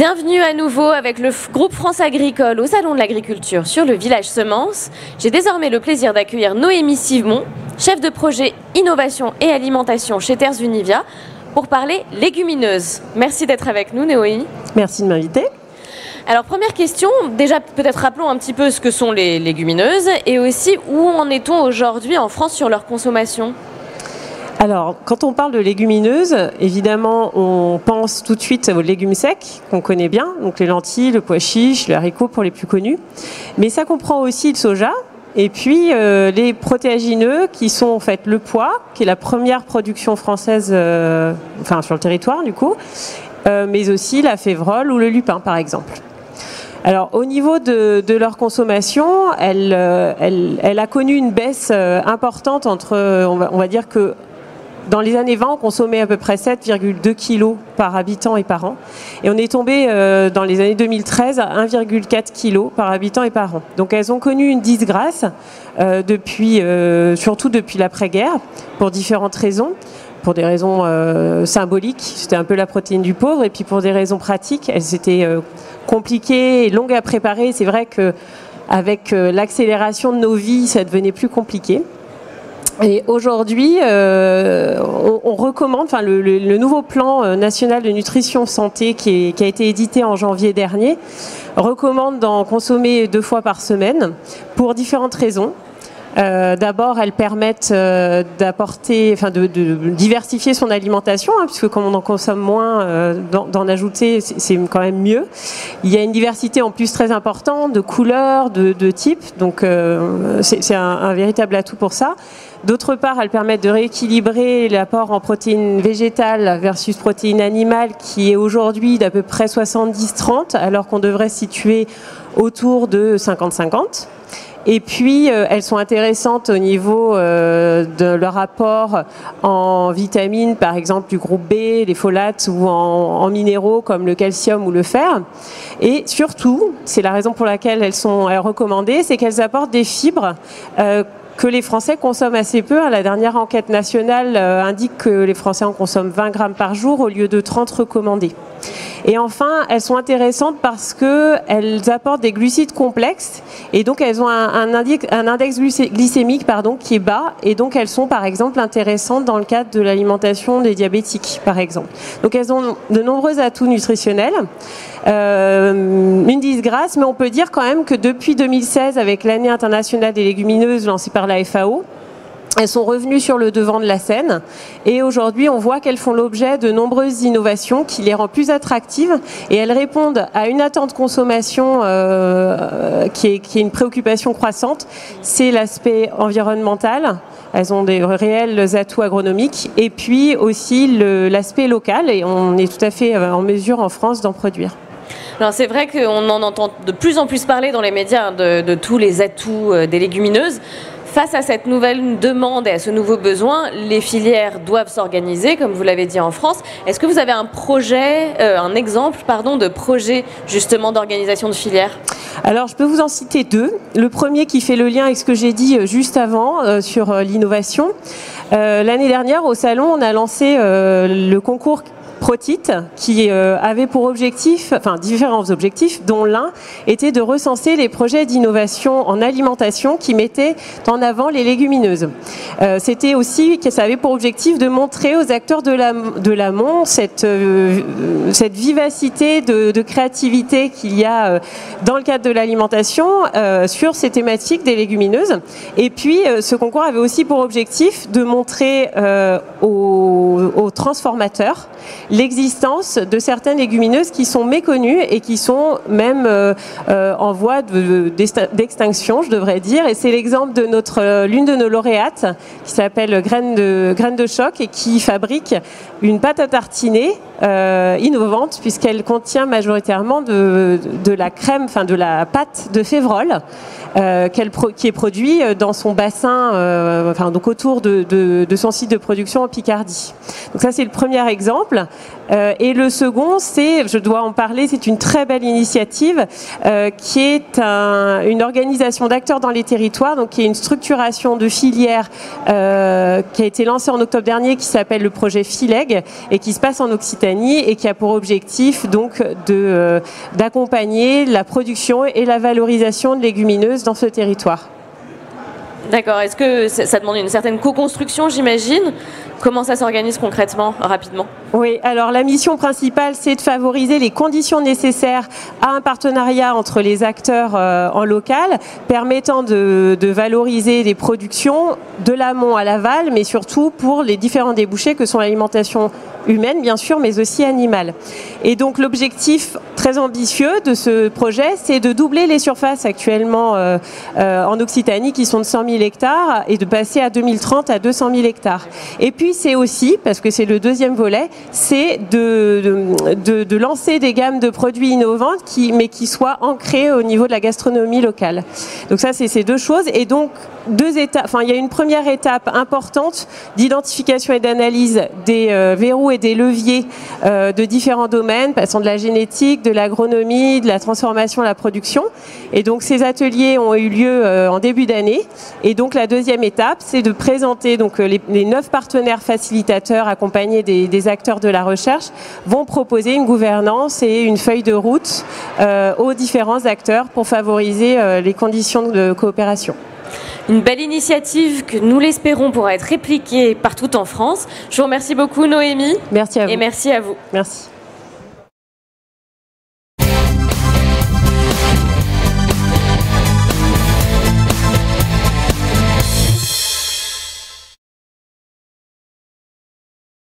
Bienvenue à nouveau avec le groupe France Agricole au Salon de l'Agriculture sur le village Semences. J'ai désormais le plaisir d'accueillir Noémie Sivemont, chef de projet Innovation et Alimentation chez Terres Univia, pour parler légumineuses. Merci d'être avec nous, Noémie. Merci de m'inviter. Alors, première question, déjà peut-être rappelons un petit peu ce que sont les légumineuses et aussi où en est-on aujourd'hui en France sur leur consommation ? Alors, quand on parle de légumineuses, évidemment, on pense tout de suite aux légumes secs qu'on connaît bien, donc les lentilles, le pois chiche, le haricot pour les plus connus. Mais ça comprend aussi le soja et puis les protéagineux qui sont en fait le pois, qui est la première production française, sur le territoire du coup, mais aussi la févrole ou le lupin par exemple. Alors, au niveau de leur consommation, elle a connu une baisse importante entre, on va dire que dans les années 20, on consommait à peu près 7,2 kg par habitant et par an. Et on est tombé dans les années 2013 à 1,4 kg par habitant et par an. Donc elles ont connu une disgrâce surtout depuis l'après-guerre, pour différentes raisons. Pour des raisons symboliques, c'était un peu la protéine du pauvre, et puis pour des raisons pratiques, elles étaient compliquées et longues à préparer. C'est vrai qu'avec l'accélération de nos vies, ça devenait plus compliqué. Et aujourd'hui, on recommande, le nouveau plan national de nutrition santé qui a été édité en janvier dernier, recommande d'en consommer 2 fois par semaine pour différentes raisons. D'abord, elles permettent de diversifier son alimentation, puisque comme on en consomme moins, d'en ajouter, c'est quand même mieux. Il y a une diversité en plus très importante de couleurs, de types, donc c'est un véritable atout pour ça. D'autre part, elles permettent de rééquilibrer l'apport en protéines végétales versus protéines animales, qui est aujourd'hui d'à peu près 70-30, alors qu'on devrait se situer autour de 50-50. Et puis, elles sont intéressantes au niveau de leur apport en vitamines, par exemple du groupe B, les folates, ou en minéraux comme le calcium ou le fer. Et surtout, c'est la raison pour laquelle elles sont recommandées, c'est qu'elles apportent des fibres que les Français consomment assez peu. La dernière enquête nationale indique que les Français en consomment 20 grammes par jour au lieu de 30 recommandés. Et enfin, elles sont intéressantes parce qu'elles apportent des glucides complexes et donc elles ont un index glycémique qui est bas, et donc elles sont par exemple intéressantes dans le cadre de l'alimentation des diabétiques par exemple. Donc elles ont de nombreux atouts nutritionnels. Une disgrâce, mais on peut dire quand même que depuis 2016, avec l'année internationale des légumineuses lancée par la FAO, elles sont revenues sur le devant de la scène, et aujourd'hui on voit qu'elles font l'objet de nombreuses innovations qui les rendent plus attractives, et elles répondent à une attente de consommation qui est une préoccupation croissante. C'est l'aspect environnemental. Elles ont des réels atouts agronomiques, et puis aussi l'aspect local, et on est tout à fait en mesure en France d'en produire. Alors c'est vrai qu'on en entend de plus en plus parler dans les médias de tous les atouts des légumineuses. Face à cette nouvelle demande et à ce nouveau besoin, les filières doivent s'organiser, comme vous l'avez dit en France. Est-ce que vous avez un exemple de projet justement d'organisation de filières ? Alors, je peux vous en citer 2. Le premier qui fait le lien avec ce que j'ai dit juste avant sur l'innovation. L'année dernière, au Salon, on a lancé le concours ProTite, qui avait pour différents objectifs, dont l'un était de recenser les projets d'innovation en alimentation qui mettaient en avant les légumineuses. C'était aussi que ça avait pour objectif de montrer aux acteurs de l'amont cette vivacité de créativité qu'il y a dans le cadre de l'alimentation sur ces thématiques des légumineuses. Et puis, ce concours avait aussi pour objectif de montrer aux transformateurs l'existence de certaines légumineuses qui sont méconnues et qui sont même en voie d'extinction, je devrais dire. Et c'est l'exemple de l'une de nos lauréates qui s'appelle Graines de Choc, et qui fabrique une pâte à tartiner innovante, puisqu'elle contient majoritairement de la crème, de la pâte de févrole qui est produit dans son bassin, donc autour de son site de production en Picardie. Donc ça, c'est le premier exemple. Et le second, je dois en parler, c'est une très belle initiative qui est une organisation d'acteurs dans les territoires, donc qui est une structuration de filières qui a été lancée en octobre dernier, qui s'appelle le projet FILEG et qui se passe en Occitanie et qui a pour objectif donc d'accompagner la production et la valorisation de légumineuses dans ce territoire. D'accord. Est-ce que ça demande une certaine co-construction, j'imagine? Comment ça s'organise concrètement, rapidement? Oui, alors la mission principale, c'est de favoriser les conditions nécessaires à un partenariat entre les acteurs en local, permettant de valoriser les productions de l'amont à l'aval, mais surtout pour les différents débouchés que sont l'alimentation humaine, bien sûr, mais aussi animale. Et donc l'objectif très ambitieux de ce projet, c'est de doubler les surfaces actuellement en Occitanie, qui sont de 100 000 hectares, et de passer à 2030 à 200 000 hectares. Et puis c'est aussi, parce que c'est le deuxième volet, c'est de lancer des gammes de produits innovants, mais qui soient ancrés au niveau de la gastronomie locale. Donc ça, c'est ces deux choses. Et donc, deux étapes. Enfin, il y a une première étape importante d'identification et d'analyse des verrous et des leviers de différents domaines, passant de la génétique, de l'agronomie, de la transformation à la production. Et donc, ces ateliers ont eu lieu en début d'année. Et donc, la deuxième étape, c'est de présenter donc les 9 partenaires facilitateurs accompagnés des acteurs de la recherche vont proposer une gouvernance et une feuille de route aux différents acteurs pour favoriser les conditions de coopération. Une belle initiative que nous l'espérons pourra être répliquée partout en France. Je vous remercie beaucoup, Noémie. Merci à vous. Et merci à vous. Merci.